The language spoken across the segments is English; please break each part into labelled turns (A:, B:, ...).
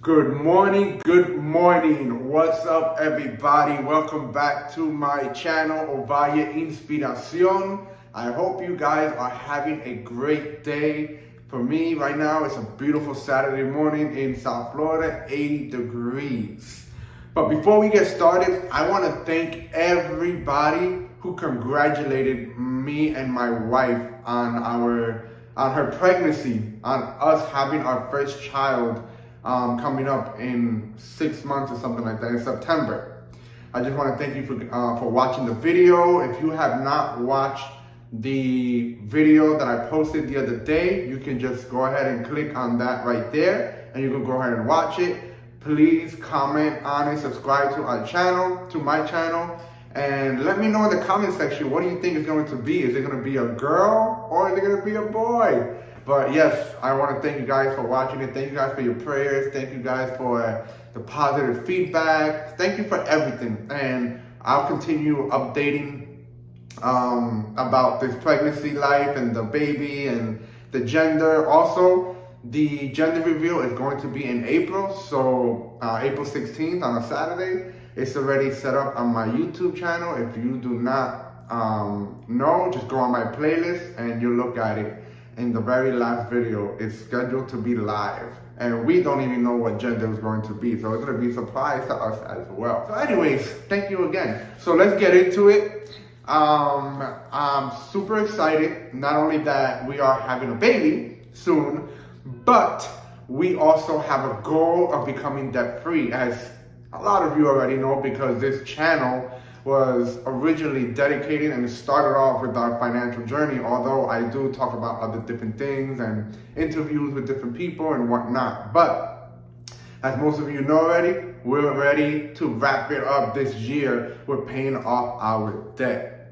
A: Good morning, What's up, everybody? Welcome back to my channel, Ovalle Inspiración. I hope you guys are having a great day. For me, right now, it's a beautiful Saturday morning in South Florida, 80 degrees. But before we get started, I want to thank everybody who congratulated me and my wife on her pregnancy, on us having our first child coming up in 6 months or something like that, in September. I just want to thank you for watching the video. If you have not watched the video that I posted the other day, you can just go ahead and click on that right there, and you can go ahead and watch it. Please comment on it, subscribe to our channel, to my channel, and let me know in the comment section, what do you think it's going to be? Is it going to be a girl or is it going to be a boy? But yes, I want to thank you guys for watching it. Thank you guys for your prayers. Thank you guys for the positive feedback. Thank you for everything. And I'll continue updating about this pregnancy life and the baby and the gender. Also, the gender reveal is going to be in April. So April 16th on a Saturday. It's already set up on my YouTube channel. If you do not know, just go on my playlist and you look at it. In the very last video, it's scheduled to be live, and we don't even know what gender is going to be, so it's going to be a surprise to us as well. So anyways, thank you again. So let's get into it. I'm super excited, not only that we are having a baby soon, but we also have a goal of becoming debt-free, as a lot of you already know, because this channel was originally dedicated and started off with our financial journey, although I do talk about other different things and interviews with different people and whatnot. But as most of you know already, we're ready to wrap it up this year. We're paying off our debt.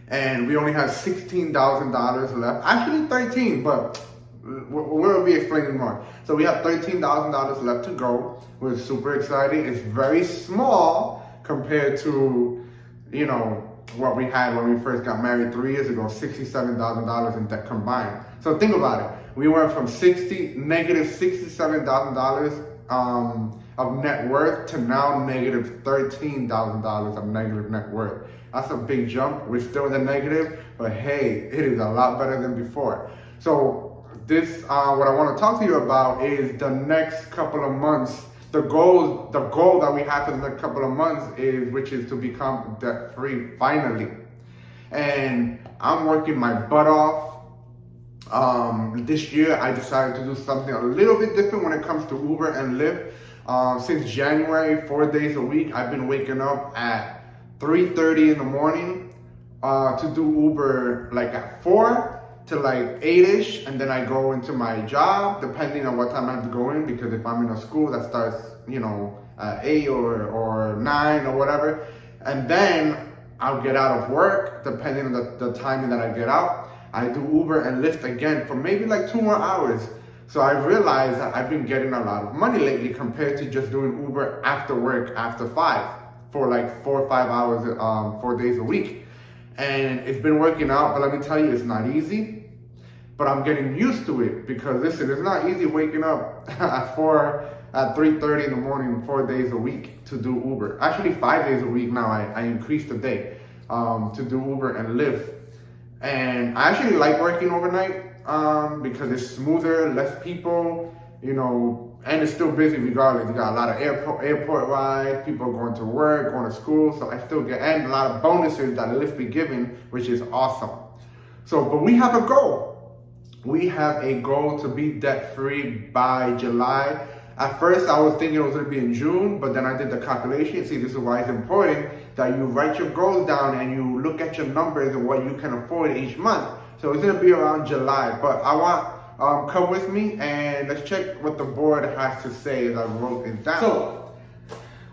A: And we only have $16,000 left. Actually 13, but we'll be explaining more. So we have $13,000 left to go. We're super excited. It's very small compared to, you know, what we had when we first got married 3 years ago, $67,000 in debt combined. So think about it. We went from negative $67,000 of net worth to now negative $13,000 of negative net worth. That's a big jump. We're still in the negative, but hey, it is a lot better than before. So this, what I want to talk to you about is the next couple of months. The goal that we have for the next couple of months which is to become debt-free finally. And I'm working my butt off. This year I decided to do something a little bit different when it comes to Uber and Lyft. Since January, 4 days a week, I've been waking up at 3:30 in the morning to do Uber like at 4 to like 8-ish, and then I go into my job depending on what time I have to go in, because if I'm in a school that starts, you know, at 8 or 9 or whatever, and then I'll get out of work depending on the timing that I get out. I do Uber and Lyft again for maybe like 2 more hours. So I realized that I've been getting a lot of money lately compared to just doing Uber after work after 5 for like 4 or 5 hours 4 days a week. And it's been working out, but let me tell you, it's not easy. But I'm getting used to it, because listen, it's not easy waking up at 3:30 in the morning, 4 days a week to do Uber. Actually, 5 days a week now. I increased the day to do Uber and Lyft. And I actually like working overnight because it's smoother, less people, you know, and it's still busy regardless. You got a lot of airport rides, people going to work, going to school, so I still get, and a lot of bonuses that Lyft be giving, which is awesome. So, but we have a goal. We have a goal to be debt-free by July. At first, I was thinking it was going to be in June, but then I did the calculation. See, this is why it's important that you write your goals down and you look at your numbers and what you can afford each month. So it's going to be around July, but I want, come with me and let's check what the board has to say as I wrote it down. So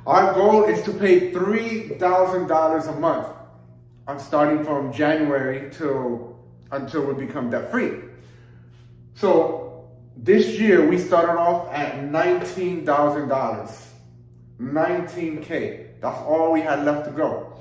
A: our goal is to pay $3,000 a month. I'm starting from January until we become debt-free. So this year we started off at $19,000, $19K. That's all we had left to go.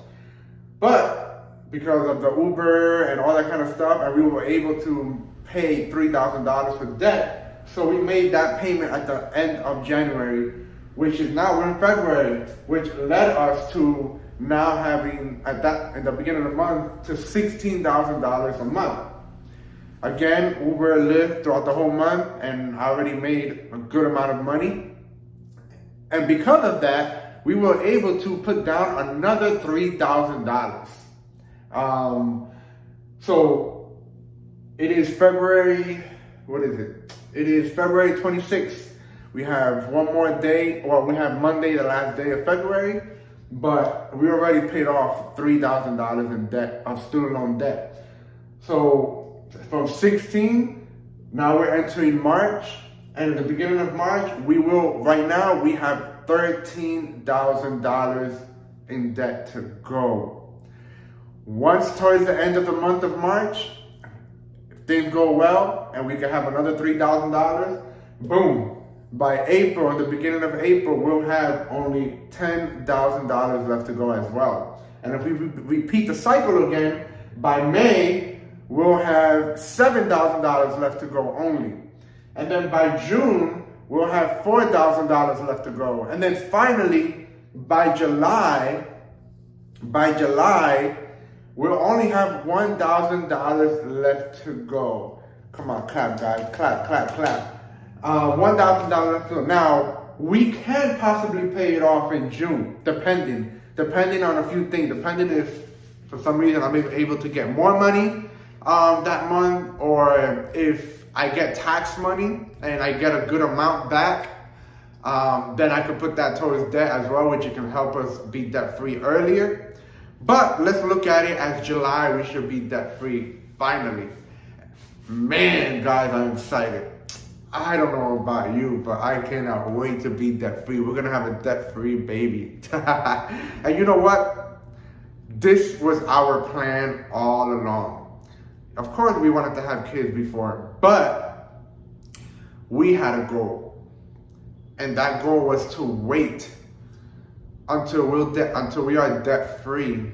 A: But because of the Uber and all that kind of stuff, and we were able to pay $3,000 for debt, So we made that payment at the end of January, which is now we're in February, which led us to now having in the beginning of the month to $16,000 a month. Again, Uber, Lyft throughout the whole month, and I already made a good amount of money. And because of that, we were able to put down another $3,000. So it is February, what is it? It is February 26th. We have one more day, well, we have Monday, the last day of February, but we already paid off $3,000 in debt, of student loan debt. So from 16, now we're entering March, and at the beginning of March, right now we have $13,000 in debt to go. Once towards the end of the month of March, if things go well and we can have another $3,000, boom. By April, in the beginning of April, we'll have only $10,000 left to go as well. And if we repeat the cycle again, by May, we'll have $7,000 left to go only. And then by June, we'll have $4,000 left to go. And then finally, by July, we'll only have $1,000 left to go. Come on, clap, guys. Clap, clap, clap. $1,000 left to go. Now, we can possibly pay it off in June, depending on a few things. Depending if, for some reason, I'm able to get more money that month, or if I get tax money and I get a good amount back, then I could put that towards debt as well, which can help us be debt-free earlier. But let's look at it as July, we should be debt-free, finally. Man, guys, I'm excited. I don't know about you, but I cannot wait to be debt-free. We're gonna have a debt-free baby. And you know what? This was our plan all along. Of course, we wanted to have kids before, but we had a goal. And that goal was to wait until we are debt-free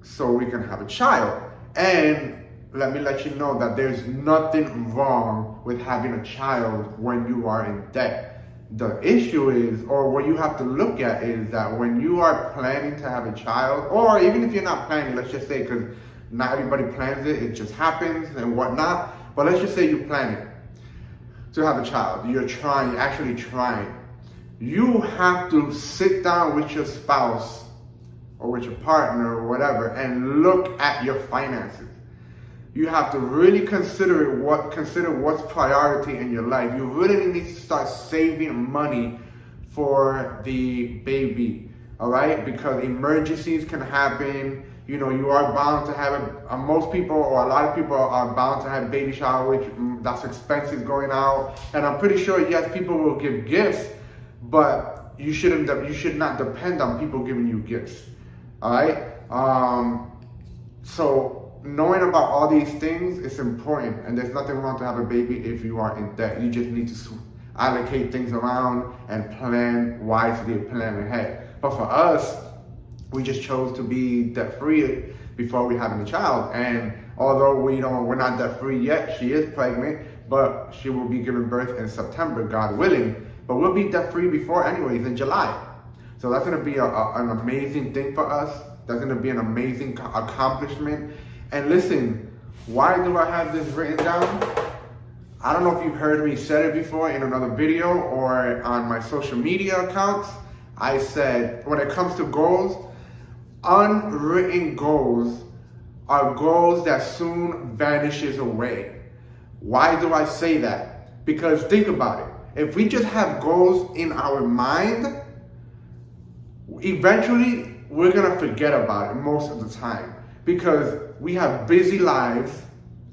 A: so we can have a child. And let me let you know that there's nothing wrong with having a child when you are in debt. The issue is, or what you have to look at is that when you are planning to have a child, or even if you're not planning, let's just say, because not everybody plans it, it just happens and whatnot, but let's just say you plan it to have a child. You're actually trying. You have to sit down with your spouse or with your partner or whatever and look at your finances. You have to really consider what's priority in your life. You really need to start saving money for the baby, all right? Because emergencies can happen. You know, you are bound to have most people, or a lot of people are bound to have baby shower, which that's expenses going out. And I'm pretty sure, yes, people will give gifts, but you should not depend on people giving you gifts, all right? So knowing about all these things is important, and there's nothing wrong to have a baby if you are in debt. You just need to allocate things around and plan wisely, plan ahead. But for us, we just chose to be debt-free before we having a child. And although we're not debt-free yet, she is pregnant, but she will be giving birth in September, God willing. But we'll be debt-free before anyways, in July. So that's gonna be an amazing thing for us. That's gonna be an amazing accomplishment. And listen, why do I have this written down? I don't know if you've heard me say it before in another video or on my social media accounts. I said, when it comes to goals, unwritten goals are goals that soon vanishes away. Why do I say that? Because think about it. If we just have goals in our mind, eventually we're gonna forget about it most of the time. Because we have busy lives,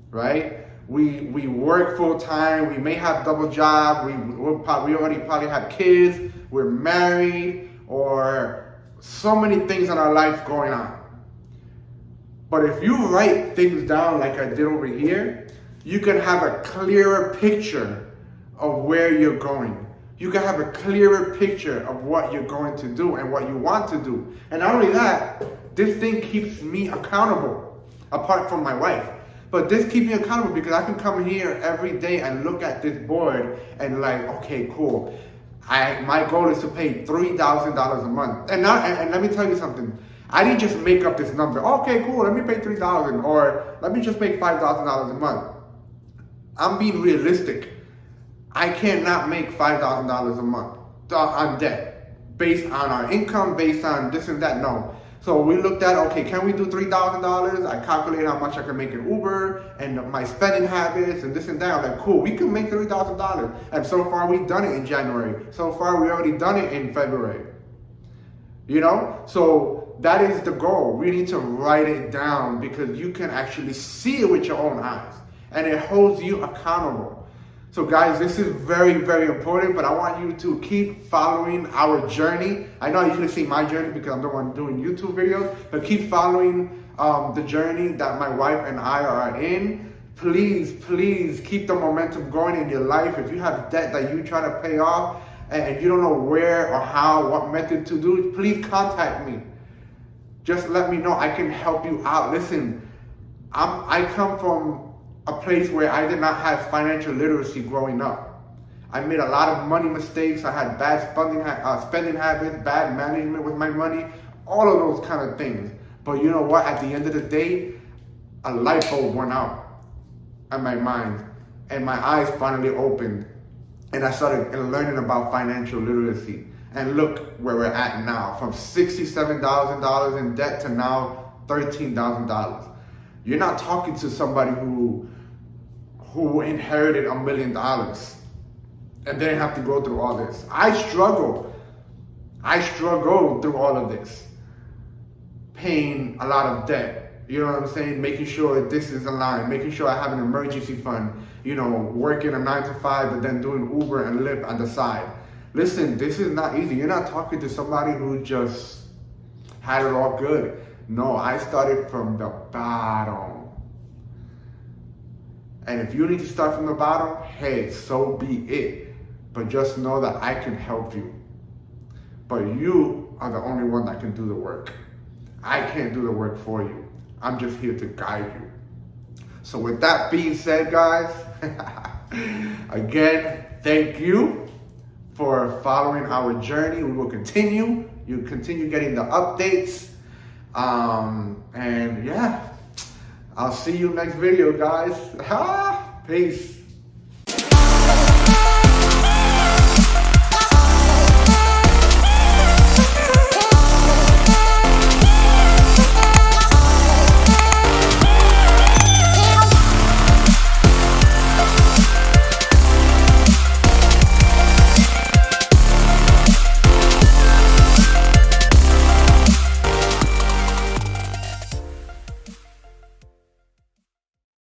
A: right? We work full time. We may have double job. We already probably have kids. We're married, or so many things in our life going on. But if you write things down like I did over here, you can have a clearer picture of where you're going. You can have a clearer picture of what you're going to do and what you want to do. And not only that, this thing keeps me accountable, apart from my wife. But this keeps me accountable because I can come here every day and look at this board and like, okay, cool. My goal is to pay $3,000 a month. And let me tell you something. I didn't just make up this number. Okay, cool, let me pay $3,000 or let me just make $5,000 a month. I'm being realistic. I cannot make $5,000 a month on debt based on our income, based on this and that. No. So we looked at, okay, can we do $3,000? I calculated how much I can make in Uber and my spending habits and this and that. I'm like, cool, we can make $3,000. And so far we've done it in January. So far we already done it in February. You know? So that is the goal. We need to write it down because you can actually see it with your own eyes. And it holds you accountable. So guys, this is very, very important, but I want you to keep following our journey. I know I usually say my journey because I'm the one doing YouTube videos, but keep following the journey that my wife and I are in. Please, please keep the momentum going in your life. If you have debt that you try to pay off and you don't know where or how, what method to do it, please contact me. Just let me know. I can help you out. Listen, I come from a place where I did not have financial literacy growing up. I made a lot of money mistakes. I had bad spending habits, bad management with my money, all of those kind of things. But you know what? At the end of the day, a light bulb went out in my mind and my eyes finally opened and I started learning about financial literacy. And look where we're at now, from $67,000 in debt to now $13,000. You're not talking to somebody who inherited $1 million and didn't have to go through all this. I struggled through all of this, paying a lot of debt. You know what I'm saying? Making sure this is aligned, making sure I have an emergency fund, you know, working a 9 to 5, but then doing Uber and Lyft on the side. Listen, this is not easy. You're not talking to somebody who just had it all good. No, I started from the bottom. And if you need to start from the bottom, hey, so be it. But just know that I can help you. But you are the only one that can do the work. I can't do the work for you. I'm just here to guide you. So with that being said, guys, again, thank you for following our journey. We will continue. You continue getting the updates. And yeah, I'll see you next video, guys. Peace.